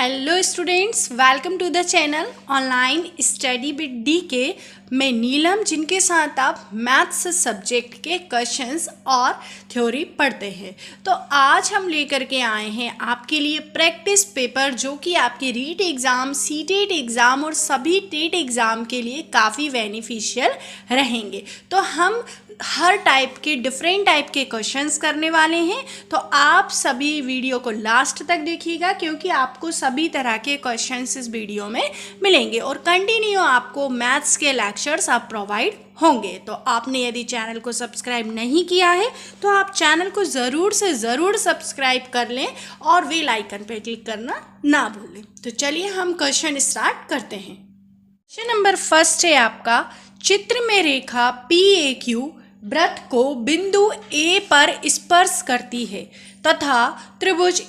Hello students, welcome to the channel online study with DK. मैं नीलम, जिनके साथ आप मैथ्स सब्जेक्ट के क्वेश्चंस और थ्योरी पढ़ते हैं। तो आज हम लेकर के आए हैं आपके लिए प्रैक्टिस पेपर, जो कि आपके रीट एग्ज़ाम, सीटेट एग्ज़ाम और सभी टेट एग्ज़ाम के लिए काफ़ी बेनिफिशियल रहेंगे। तो हम हर टाइप के डिफरेंट टाइप के क्वेश्चंस करने वाले हैं। तो आप सभी वीडियो को लास्ट तक देखिएगा, क्योंकि आपको सभी तरह के क्वेश्चंस इस वीडियो में मिलेंगे और कंटिन्यू आपको मैथ्स के लेक्चर्स आप प्रोवाइड होंगे। तो आपने यदि चैनल को सब्सक्राइब नहीं किया है तो आप चैनल को ज़रूर से ज़रूर सब्सक्राइब कर लें और बेल आइकन पर क्लिक करना ना भूलें। तो चलिए हम क्वेश्चन स्टार्ट करते हैं। क्वेश्चन नंबर फर्स्ट है आपका, चित्र में रेखा PAQ वृत्त को बिंदु A पर स्पर्श करती है तथा त्रिभुज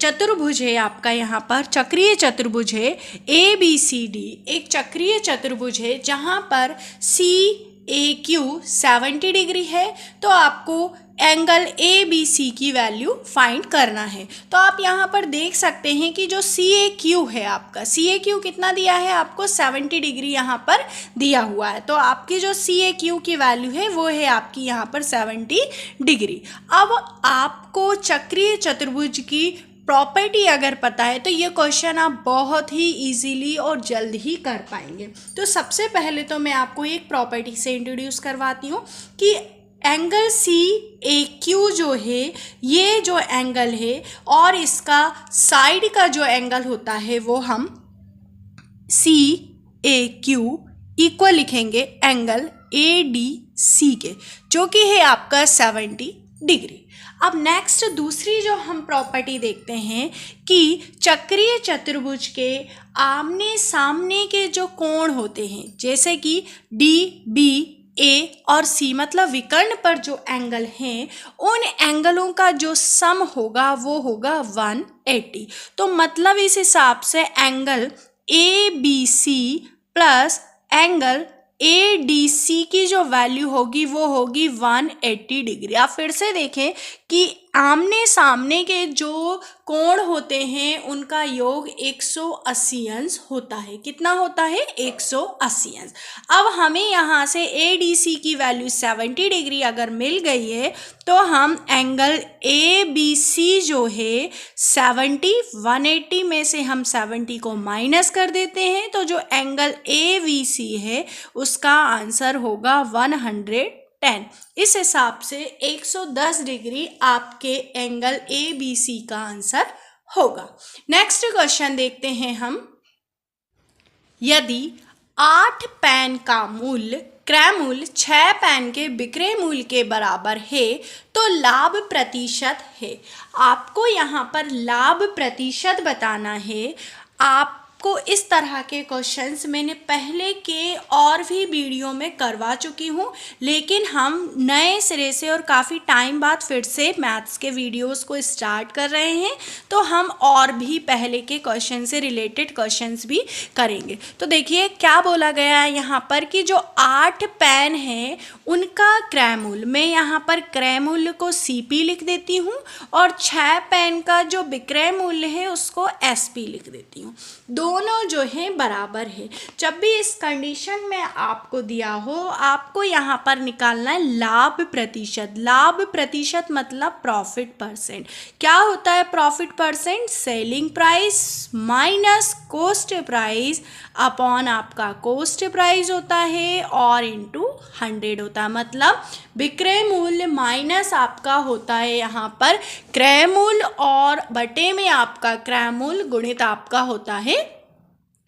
चतुर्भुज है आपका, यहाँ पर चक्रीय चतुर्भुज है ABCD, एक चक्रीय चतुर्भुज है जहाँ पर CAQ 70 डिग्री है। तो आपको एंगल ABC की वैल्यू फाइंड करना है। तो आप यहाँ पर देख सकते हैं कि जो CAQ है आपका, CAQ कितना दिया है आपको, 70 डिग्री यहाँ पर दिया हुआ है। तो आपकी जो CAQ की वैल्यू है वो है आपकी यहाँ पर 70 डिग्री। अब आपको चक्रीय चतुर्भुज की प्रॉपर्टी अगर पता है तो ये क्वेश्चन आप बहुत ही इजीली और जल्द ही कर पाएंगे। तो सबसे पहले तो मैं आपको एक प्रॉपर्टी से इंट्रोड्यूस करवाती हूँ कि एंगल CAQ जो है, ये जो एंगल है और इसका साइड का जो एंगल होता है वो हम CAQ इक्वल लिखेंगे एंगल ADC के, जो कि है आपका 70 डिग्री। अब नेक्स्ट दूसरी जो हम प्रॉपर्टी देखते हैं कि चक्रीय चतुर्भुज के आमने सामने के जो कोण होते हैं, जैसे कि DBA और C, मतलब विकर्ण पर जो एंगल हैं, उन एंगलों का जो सम होगा वो होगा 180। तो मतलब इस हिसाब से angle ABC plus angle ADC की जो वैल्यू होगी वो होगी 180 डिग्री। आप फिर से देखें कि आमने सामने के जो कोण होते हैं उनका योग 180 अंश होता है। कितना होता है? 180 अंश। अब हमें यहाँ से ADC की वैल्यू 70 डिग्री अगर मिल गई है तो हम एंगल ABC जो है 180 में से हम 70 को माइनस कर देते हैं, तो जो एंगल AVC है उसका आंसर होगा 110। इस हिसाब से 110 डिग्री आपके एंगल ABC का आंसर होगा। नेक्स्ट क्वेश्चन देखते हैं हम। यदि 8 पेन का मूल्य क्रय मूल्य 6 पेन के विक्रय मूल्य के बराबर है तो लाभ प्रतिशत है। आपको यहाँ पर लाभ प्रतिशत बताना है। आपको इस तरह के क्वेश्चंस मैंने पहले के और भी वीडियो में करवा चुकी हूँ, लेकिन हम नए सिरे से और काफ़ी टाइम बाद फिर से मैथ्स के वीडियोस को स्टार्ट कर रहे हैं। तो हम और भी पहले के क्वेश्चन से रिलेटेड क्वेश्चंस भी करेंगे। तो देखिए क्या बोला गया है यहाँ पर कि जो 8 पेन हैं उनका क्रय मूल्य, मैं यहाँ पर क्रय मूल्य को CP लिख देती हूँ और 6 पेन का जो विक्रय मूल्य है उसको SP लिख देती हूँ। दोनों जो है बराबर है। जब भी इस कंडीशन में आपको दिया हो, आपको यहाँ पर निकालना है लाभ प्रतिशत। लाभ प्रतिशत मतलब प्रॉफिट परसेंट। क्या होता है profit percent? Selling price minus cost price upon आपका कॉस्ट प्राइस होता है और इनटू 100 होता है। मतलब विक्रय मूल्य माइनस आपका होता है यहाँ पर क्रय मूल्य और बटे में आपका क्रय मूल्य गुणित आपका होता है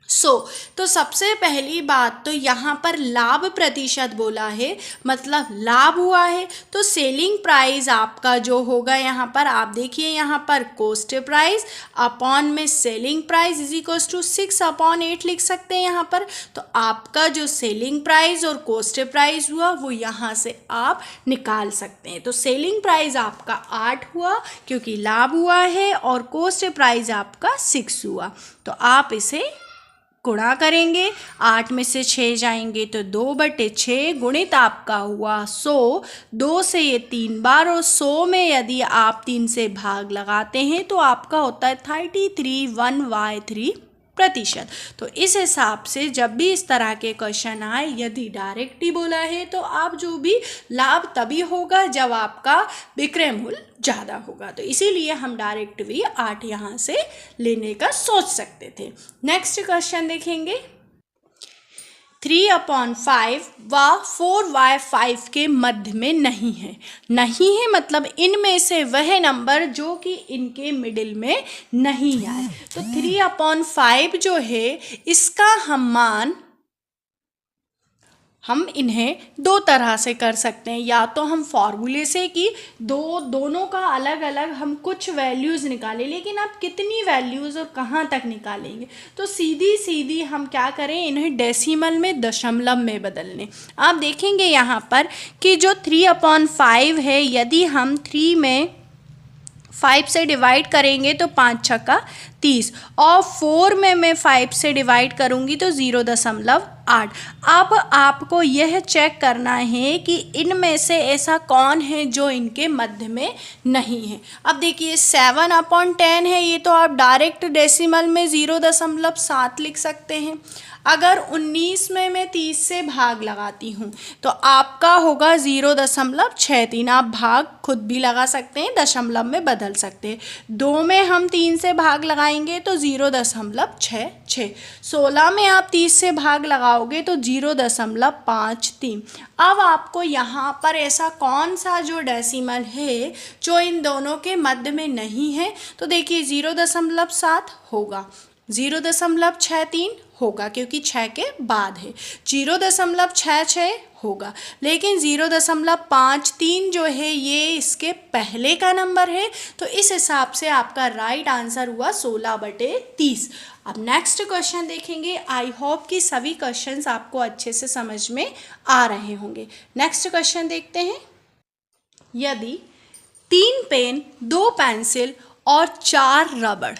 100। तो सबसे पहली बात तो यहाँ पर लाभ प्रतिशत बोला है, मतलब लाभ हुआ है। तो सेलिंग प्राइस आपका जो होगा यहाँ पर, आप देखिए यहाँ पर कॉस्ट प्राइस अपॉन में selling price is equals to 6/8 लिख सकते हैं यहाँ पर। तो आपका जो सेलिंग प्राइस और कॉस्ट प्राइस हुआ वो यहाँ से आप निकाल सकते हैं। तो सेलिंग प्राइस आपका 8 हुआ क्योंकि लाभ हुआ है और कॉस्ट प्राइस आपका 6 हुआ। तो आप इसे गुणा करेंगे, 8 में से 6 जाएंगे तो 2/6 गुणित आपका हुआ 100, 2 से ये 3 बार और 100 में यदि आप 3 से भाग लगाते हैं तो आपका होता है 33.1y3%। तो इस हिसाब से जब भी इस तरह के क्वेश्चन आए, यदि डायरेक्ट ही बोला है तो आप जो भी लाभ तभी होगा जब आपका विक्रय मूल्य ज़्यादा होगा, तो इसीलिए हम डायरेक्ट भी 8 यहाँ से लेने का सोच सकते थे। नेक्स्ट क्वेश्चन देखेंगे, 3/5 व 4/5 के मध्य में नहीं है। नहीं है मतलब इनमें से वह नंबर जो कि इनके मिडिल में नहीं आए। तो 3/5 जो है इसका हम इन्हें दो तरह से कर सकते हैं, या तो हम फॉर्मूले से कि दोनों का अलग अलग हम कुछ वैल्यूज़ निकालें, लेकिन आप कितनी वैल्यूज़ और कहाँ तक निकालेंगे, तो सीधी हम क्या करें, इन्हें डेसिमल में, दशमलव में बदल लें। आप देखेंगे यहाँ पर कि जो 3/5 है, यदि हम 3 में 5 से डिवाइड करेंगे तो 5 छक्का 30, और 4 में मैं 5 से डिवाइड करूँगी तो 0.8। अब आपको यह चेक करना है कि इनमें से ऐसा कौन है जो इनके मध्य में नहीं है। अब देखिए 7/10 है, ये तो आप डायरेक्ट डेसिमल में 0.7 लिख सकते हैं। अगर 19 में मैं 30 से भाग लगाती हूँ तो आपका होगा 0.63। आप भाग खुद भी लगा सकते हैं, दशमलव में बदल सकते हैं। 2 में हम 3 से भाग लगाएंगे तो 0.66। 16 में आप 30 से भाग लगाओगे तो 0.53। अब आपको यहाँ पर ऐसा कौन सा जो डेसिमल है जो इन दोनों के मध्य में नहीं है, तो देखिए 0.7 होगा, 0.63 होगा क्योंकि 6 के बाद है, 0.66 होगा, लेकिन 0.53 जो है ये इसके पहले का नंबर है। तो इस हिसाब से आपका राइट आंसर हुआ 16/30। अब नेक्स्ट क्वेश्चन देखेंगे। आई होप कि सभी क्वेश्चंस आपको अच्छे से समझ में आ रहे होंगे। नेक्स्ट क्वेश्चन देखते हैं। यदि 3 पेन, 2 पेंसिल और 4 रबड़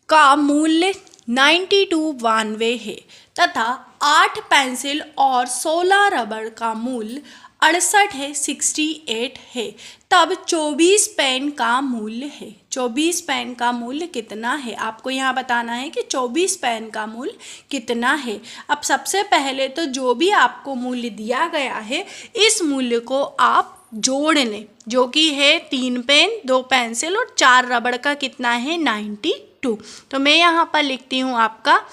का मूल्य 92 है तथा 8 पेंसिल और 16 रबड़ का मूल्य 68 है, तब 24 पेन का मूल्य है। 24 पेन का मूल्य कितना है, आपको यहाँ बताना है कि 24 पेन का मूल्य कितना है। अब सबसे पहले तो जो भी आपको मूल्य दिया गया है इस मूल्य को आप जोड़ लें, जो कि है 3 पेन, 2 पेंसिल और 4 रबड़ का कितना है 92। तो मैं यहाँ पर लिखती हूँ आपका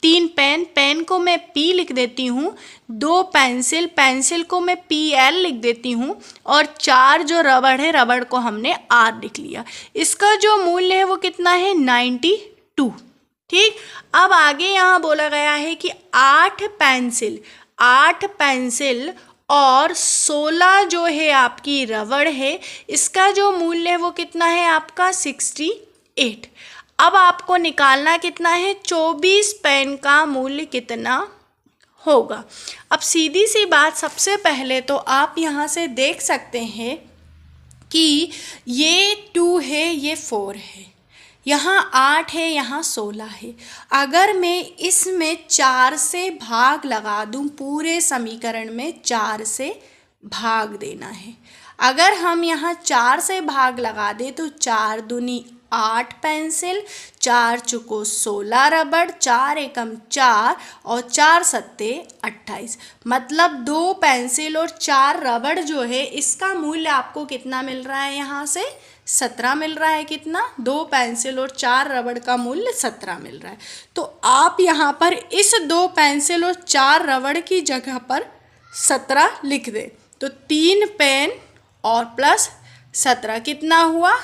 3 पेन, पेन को मैं P लिख देती हूँ, 2 पेंसिल, पेंसिल को मैं PL लिख देती हूँ, और 4 जो रबड़ है, रबड़ को हमने R लिख लिया। इसका जो मूल्य है वो कितना है 92। ठीक, अब आगे यहाँ बोला गया है कि 8 पेंसिल और 16 जो है आपकी रबड़ है, इसका जो मूल्य है वो कितना है आपका 68। अब आपको निकालना कितना है, 24 पेन का मूल्य कितना होगा। अब सीधी सी बात, सबसे पहले तो आप यहाँ से देख सकते हैं कि ये 2 है, ये 4 है, यहाँ 8 है, यहाँ 16 है। अगर मैं इसमें 4 से भाग लगा दूँ, पूरे समीकरण में 4 से भाग देना है। अगर हम यहाँ 4 से भाग लगा दें तो 4 दूनी 8 पेंसिल, 4 चुको 16 रबड़, 4 एकम 4 और 4 सत्ते 28, मतलब 2 पेंसिल और 4 रबड़ जो है इसका मूल्य आपको कितना मिल रहा है, यहाँ से 17 मिल रहा है। कितना, 2 पेंसिल और 4 रबड़ का मूल्य 17 मिल रहा है। तो आप यहाँ पर इस 2 पेंसिल और 4 रबड़ की जगह पर 17 लिख दें, तो 3 पेन और प्लस 17 कितना हुआ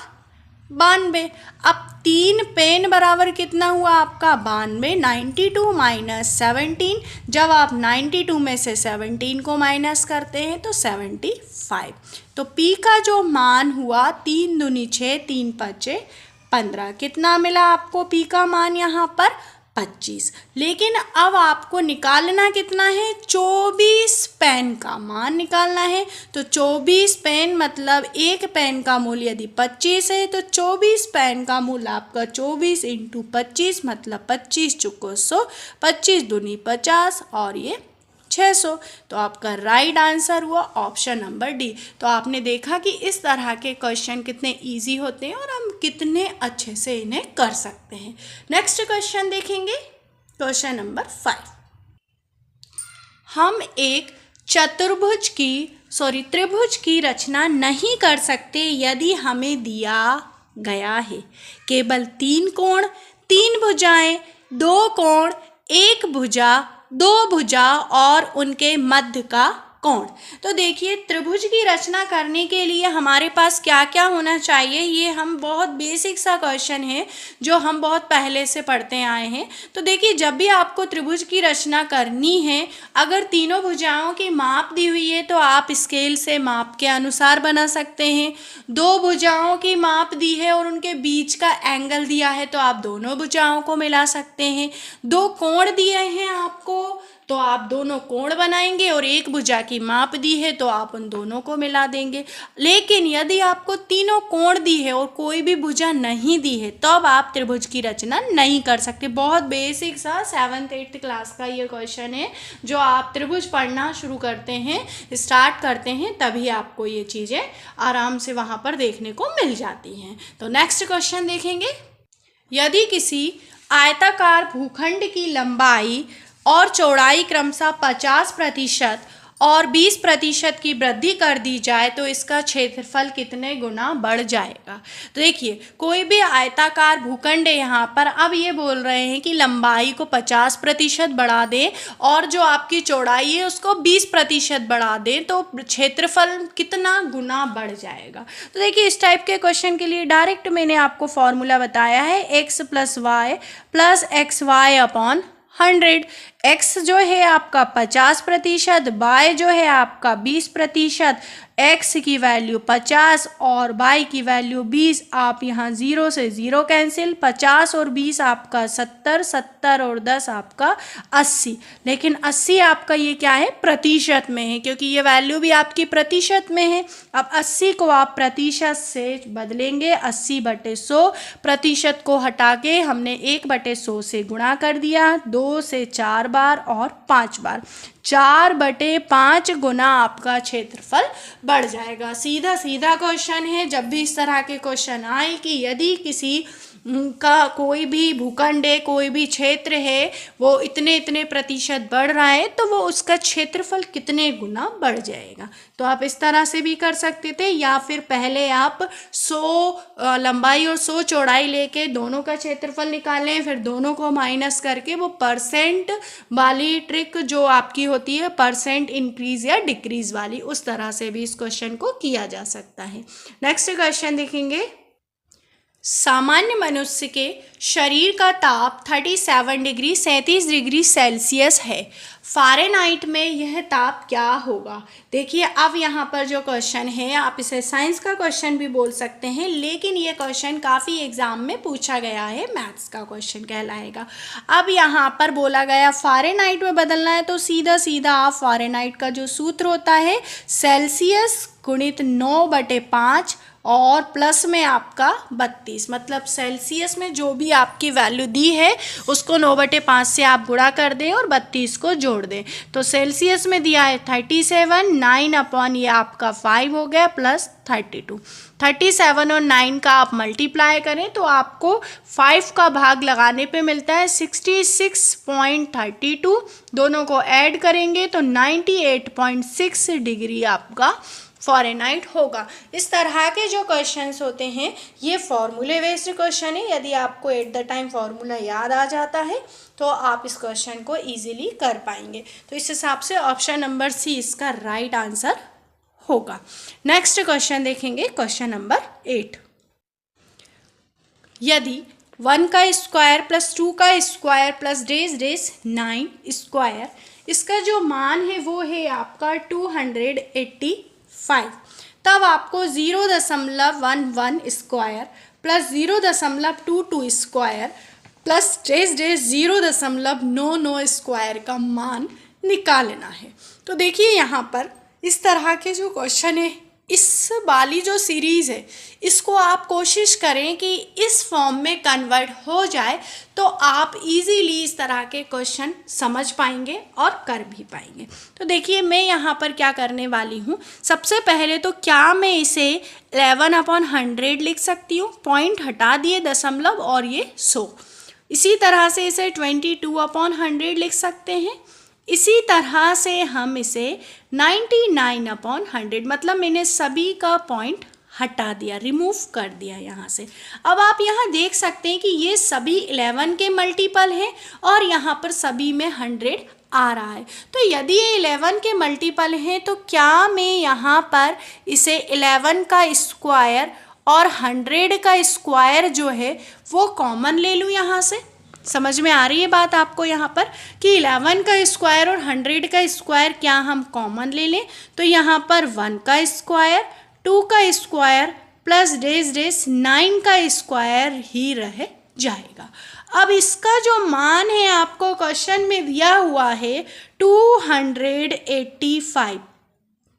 92। अब 3 पेन बराबर कितना हुआ आपका 92, 92 माइनस 17। जब आप 92 में से 17 को माइनस करते हैं तो 75। तो P का जो मान हुआ 3 दूनी 6, 3 5 15, कितना मिला आपको P का मान यहाँ पर 25। लेकिन अब आपको निकालना कितना है, 24 पेन का मान निकालना है। तो 24 पेन मतलब एक पेन का मूल्य यदि 25 है तो 24 पेन का मूल्य आपका 24 × 25 मतलब 25 चौको 100, 25 दूनी 50 और ये 600। तो आपका राइट आंसर हुआ ऑप्शन नंबर डी। तो आपने देखा कि इस तरह के क्वेश्चन कितने इजी होते हैं और हम कितने अच्छे से इन्हें कर सकते हैं। नेक्स्ट क्वेश्चन देखेंगे, क्वेश्चन नंबर 5। हम एक त्रिभुज की रचना नहीं कर सकते यदि हमें दिया गया है केवल 3 कोण, 3 भुजाएं, 2 कोण, 1 भुजा, 2 भुजा और उनके मध्य का कोण। तो देखिए त्रिभुज की रचना करने के लिए हमारे पास क्या क्या होना चाहिए, ये हम बहुत बेसिक सा क्वेश्चन है जो हम बहुत पहले से पढ़ते आए हैं। तो देखिए जब भी आपको त्रिभुज की रचना करनी है, अगर तीनों भुजाओं की माप दी हुई है तो आप स्केल से माप के अनुसार बना सकते हैं। 2 भुजाओं की माप दी है और उनके बीच का एंगल दिया है तो आप दोनों भुजाओं को मिला सकते हैं। 2 कोण दिए हैं आपको तो आप दोनों कोण बनाएंगे और 1 भुजा की माप दी है तो आप उन दोनों को मिला देंगे। लेकिन यदि आपको तीनों कोण दी है और कोई भी भुजा नहीं दी है तब तो आप त्रिभुज की रचना नहीं कर सकते। बहुत बेसिक सा 7th 8th क्लास का ये क्वेश्चन है जो आप त्रिभुज पढ़ना शुरू करते हैं, स्टार्ट करते हैं, तभी आपको ये चीज़ें आराम से वहाँ पर देखने को मिल जाती हैं। तो नेक्स्ट क्वेश्चन देखेंगे, यदि किसी आयताकार भूखंड की लंबाई और चौड़ाई क्रमशः 50% और 20% की वृद्धि कर दी जाए तो इसका क्षेत्रफल कितने गुना बढ़ जाएगा। तो देखिए कोई भी आयताकार भूखंड है यहाँ पर, अब ये बोल रहे हैं कि लंबाई को 50% बढ़ा दें और जो आपकी चौड़ाई है उसको 20% बढ़ा दें तो क्षेत्रफल कितना गुना बढ़ जाएगा। तो देखिए इस टाइप के क्वेश्चन के लिए डायरेक्ट मैंने आपको फॉर्मूला बताया है, x + y + xy/100। x जो है आपका 50%, y जो है आपका 20%, x की वैल्यू 50 और y की वैल्यू 20। आप यहाँ 0 से 0 कैंसिल, 50 और 20 आपका 70, 70 और 10 आपका 80। लेकिन 80 आपका ये क्या है, प्रतिशत में है क्योंकि ये वैल्यू भी आपकी प्रतिशत में है। अब 80 को आप प्रतिशत से बदलेंगे, 80/100। प्रतिशत को हटा के हमने 1/100 से गुणा कर दिया, 2 से 4 बार और 5 बार, 4/5 गुना आपका क्षेत्रफल बढ़ जाएगा। सीधा सीधा क्वेश्चन है। जब भी इस तरह के क्वेश्चन आए कि यदि किसी का कोई भी भूखंड है, कोई भी क्षेत्र है, वो इतने इतने प्रतिशत बढ़ रहा है तो वो उसका क्षेत्रफल कितने गुना बढ़ जाएगा। तो आप इस तरह से भी कर सकते थे या फिर पहले आप 100 लंबाई और 100 चौड़ाई लेके दोनों का क्षेत्रफल निकालें, फिर दोनों को माइनस करके वो परसेंट वाली ट्रिक जो आपकी होती है, परसेंट इंक्रीज या डिक्रीज वाली, उस तरह से भी इस क्वेश्चन को किया जा सकता है। नेक्स्ट क्वेश्चन देखेंगे, सामान्य मनुष्य के शरीर का ताप 37 डिग्री 37 डिग्री सेल्सियस है, फ़ारेनहाइट में यह ताप क्या होगा। देखिए अब यहाँ पर जो क्वेश्चन है, आप इसे साइंस का क्वेश्चन भी बोल सकते हैं, लेकिन ये क्वेश्चन काफ़ी एग्जाम में पूछा गया है, मैथ्स का क्वेश्चन कहलाएगा। अब यहाँ पर बोला गया फ़ारेनहाइट में बदलना है तो सीधा सीधा आप फ़ारेनहाइट का जो सूत्र होता है सेल्सियस गुणित 9/5 और प्लस में आपका 32, मतलब सेल्सियस में जो भी आपकी वैल्यू दी है उसको 9/5 से आप गुणा कर दें और 32 को जोड़ दें। तो सेल्सियस में दिया है 37, 9 ये आपका 5 हो गया प्लस 32। 37 और 9 का आप मल्टीप्लाई करें तो आपको 5 का भाग लगाने पे मिलता है 66.32। दोनों को ऐड करेंगे तो 98.6 डिग्री आपका फ़ारेनहाइट होगा। इस तरह के जो क्वेश्चंस होते हैं ये फॉर्मूले बेस्ड क्वेश्चन है। यदि आपको एट द टाइम फॉर्मूला याद आ जाता है तो आप इस क्वेश्चन को इजीली कर पाएंगे। तो इस हिसाब से ऑप्शन नंबर सी इसका राइट आंसर होगा। नेक्स्ट क्वेश्चन देखेंगे, क्वेश्चन नंबर 8। यदि 1 का स्क्वायर प्लस 2 का स्क्वायर प्लस डेज 9 स्क्वायर, इसका जो मान है वो है आपका 285, तब आपको 0.11 square plus 0.22 square plus days 0.99 square का मान निकालना है। तो देखिए यहाँ पर इस तरह के जो क्वेश्चन है, इस वाली जो सीरीज़ है इसको आप कोशिश करें कि इस फॉर्म में कन्वर्ट हो जाए, तो आप इजीली इस तरह के क्वेश्चन समझ पाएंगे और कर भी पाएंगे। तो देखिए मैं यहाँ पर क्या करने वाली हूँ, सबसे पहले तो क्या मैं इसे 11/100 लिख सकती हूँ, पॉइंट हटा दिए दशमलव और ये 100। इसी तरह से इसे 22/100 लिख सकते हैं। इसी तरह से हम इसे 99/100, मतलब मैंने सभी का पॉइंट हटा दिया, रिमूव कर दिया यहाँ से। अब आप यहाँ देख सकते हैं कि ये सभी 11 के मल्टीपल हैं और यहाँ पर सभी में 100 आ रहा है। तो यदि ये 11 के मल्टीपल हैं तो क्या मैं यहाँ पर इसे 11 का स्क्वायर और 100 का स्क्वायर जो है वो कॉमन ले लूँ यहाँ से? समझ में आ रही है बात आपको यहाँ पर कि 11 का स्क्वायर और 100 का स्क्वायर क्या हम कॉमन ले लें? तो यहाँ पर 1 का स्क्वायर, 2 का स्क्वायर प्लस डेज 9 का स्क्वायर ही रह जाएगा। अब इसका जो मान है आपको क्वेश्चन में दिया हुआ है 285।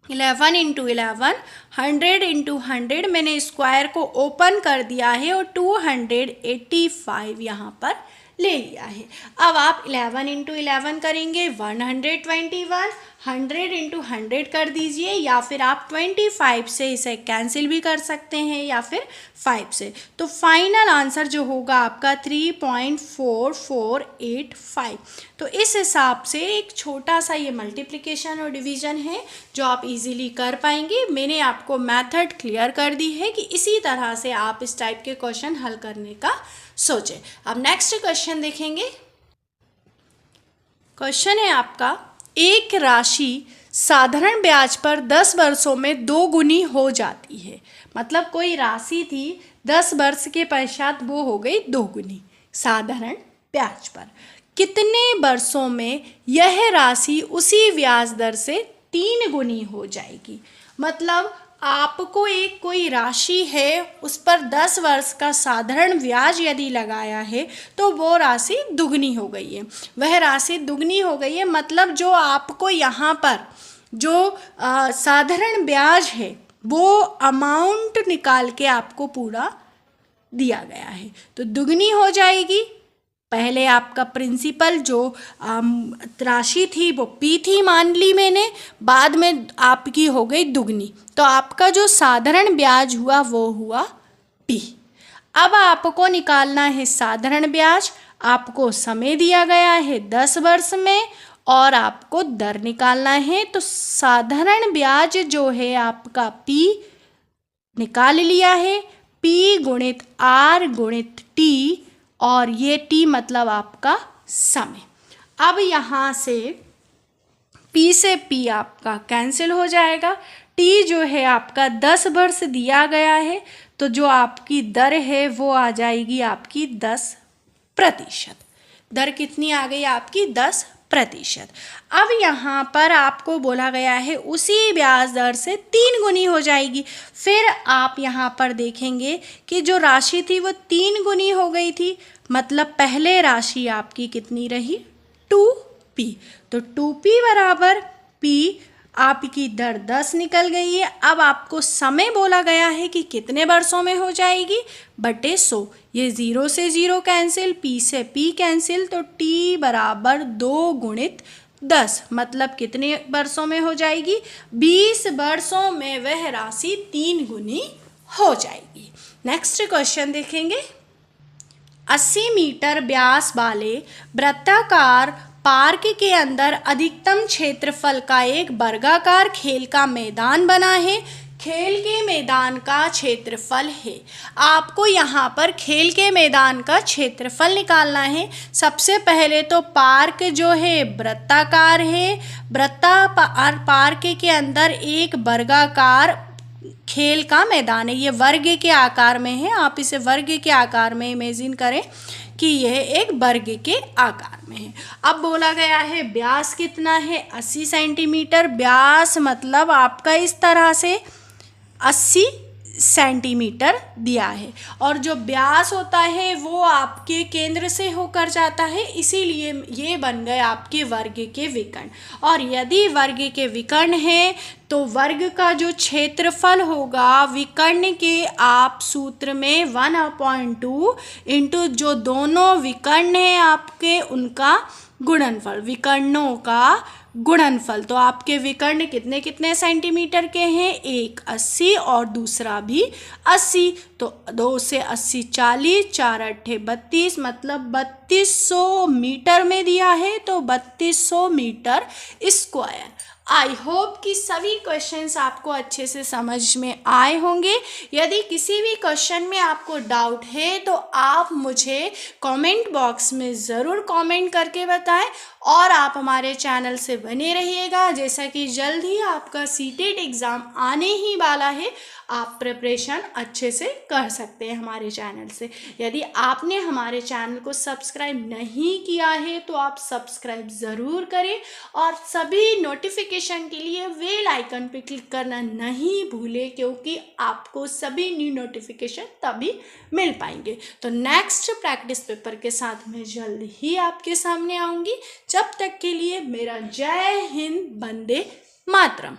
11 × 11, 100 × 100, मैंने स्क्वायर को ओपन कर दिया है और 285 यहाँ पर ले लिया है। अब आप 11 × 11 करेंगे 121, 100 × 100 कर दीजिए, या फिर आप 25 से इसे कैंसिल भी कर सकते हैं या फिर 5 से। तो फाइनल आंसर जो होगा आपका 3.4485। तो इस हिसाब से एक छोटा सा ये मल्टीप्लिकेशन और डिवीज़न है जो आप इजीली कर पाएंगे। मैंने आपको मेथड क्लियर कर दी है कि इसी तरह से आप इस टाइप के क्वेश्चन हल करने का सोचें। अब नेक्स्ट क्वेश्चन देखेंगे। क्वेश्चन है आपका, एक राशि साधारण ब्याज पर 10 वर्षों में 2 गुनी हो जाती है। मतलब कोई राशि थी, 10 वर्ष के पश्चात वो हो गई 2 गुनी साधारण ब्याज पर। कितने वर्षों में यह राशि उसी ब्याज दर से 3 गुनी हो जाएगी? मतलब आपको एक कोई राशि है, उस पर 10 वर्ष का साधारण ब्याज यदि लगाया है तो वो राशि दुगनी हो गई है। वह राशि दुगनी हो गई है, मतलब जो आपको यहाँ पर जो साधारण ब्याज है वो अमाउंट निकाल के आपको पूरा दिया गया है, तो दुगनी हो जाएगी। पहले आपका प्रिंसिपल जो राशि थी वो पी थी मान ली मैंने, बाद में आपकी हो गई दुगनी, तो आपका जो साधारण ब्याज हुआ वो हुआ पी। अब आपको निकालना है साधारण ब्याज, आपको समय दिया गया है 10 वर्ष में और आपको दर निकालना है। तो साधारण ब्याज जो है आपका पी निकाल लिया है, पी गुणित आर गुणित टी, और ये टी मतलब आपका समय। अब यहाँ से पी से पी आपका कैंसिल हो जाएगा। टी जो है आपका 10 वर्ष दिया गया है, तो जो आपकी दर है वो आ जाएगी आपकी 10%। दर कितनी आ गई आपकी? 10%। अब यहाँ पर आपको बोला गया है उसी ब्याज दर से 3 गुनी हो जाएगी। फिर आप यहाँ पर देखेंगे कि जो राशि थी वो 3 गुनी हो गई थी, मतलब पहले राशि आपकी कितनी रही? 2p। तो 2p बराबर p, आपकी दर 10 निकल गई है। अब आपको समय बोला गया है कि कितने वर्षों में हो जाएगी, बटे 100। ये 0 से 0 कैंसिल, p से p कैंसिल, तो t बराबर 2 गुणित 10, मतलब कितने वर्षों में हो जाएगी? 20 वर्षों में वह राशि 3 गुनी हो जाएगी। नेक्स्ट क्वेश्चन देखेंगे। 80 मीटर व्यास वाले वृत्ताकार पार्क के अंदर अधिकतम क्षेत्रफल का एक वर्गाकार खेल का मैदान बना है। खेल के मैदान का क्षेत्रफल है। आपको यहाँ पर खेल के मैदान का क्षेत्रफल निकालना है। सबसे पहले तो पार्क जो है वृत्ताकार है, वृत्ताकार पार्क के अंदर एक वर्गाकार खेल का मैदान है। ये वर्ग के आकार में है, आप इसे वर्ग के आकार में इमेजिन करें कि यह एक वर्ग के आकार में है। अब बोला गया है व्यास कितना है? 80 सेंटीमीटर। व्यास मतलब आपका इस तरह से 80 सेंटीमीटर दिया है और जो व्यास होता है वो आपके केंद्र से होकर जाता है, इसीलिए ये बन गए आपके वर्ग के विकर्ण। और यदि वर्ग के विकर्ण हैं तो वर्ग का जो क्षेत्रफल होगा विकर्ण के आप सूत्र में 1/2 इंटू जो दोनों विकर्ण हैं आपके उनका गुणनफल, विकर्णों का गुणनफल। तो आपके विकर्ण कितने कितने सेंटीमीटर के हैं, एक 80 और दूसरा भी 80। तो 2 से 80 40, 4 8 32, मतलब 3200 मीटर में दिया है, तो 3200 मीटर स्क्वायर। आई होप कि सभी क्वेश्चंस आपको अच्छे से समझ में आए होंगे। यदि किसी भी क्वेश्चन में आपको डाउट है तो आप मुझे कमेंट बॉक्स में ज़रूर कमेंट करके बताएं और आप हमारे चैनल से बने रहिएगा। जैसा कि जल्द ही आपका सीटेट एग्ज़ाम आने ही वाला है, आप प्रिपरेशन अच्छे से कर सकते हैं हमारे चैनल से। यदि आपने हमारे चैनल को सब्सक्राइब नहीं किया है तो आप सब्सक्राइब ज़रूर करें और सभी नोटिफिकेशन के लिए बेल आइकन पर क्लिक करना नहीं भूलें, क्योंकि आपको सभी न्यू नोटिफिकेशन तभी मिल पाएंगे। तो नेक्स्ट प्रैक्टिस पेपर के साथ मैं जल्द ही आपके सामने आऊँगी। जब तक के लिए मेरा जय हिंद, वंदे मातरम।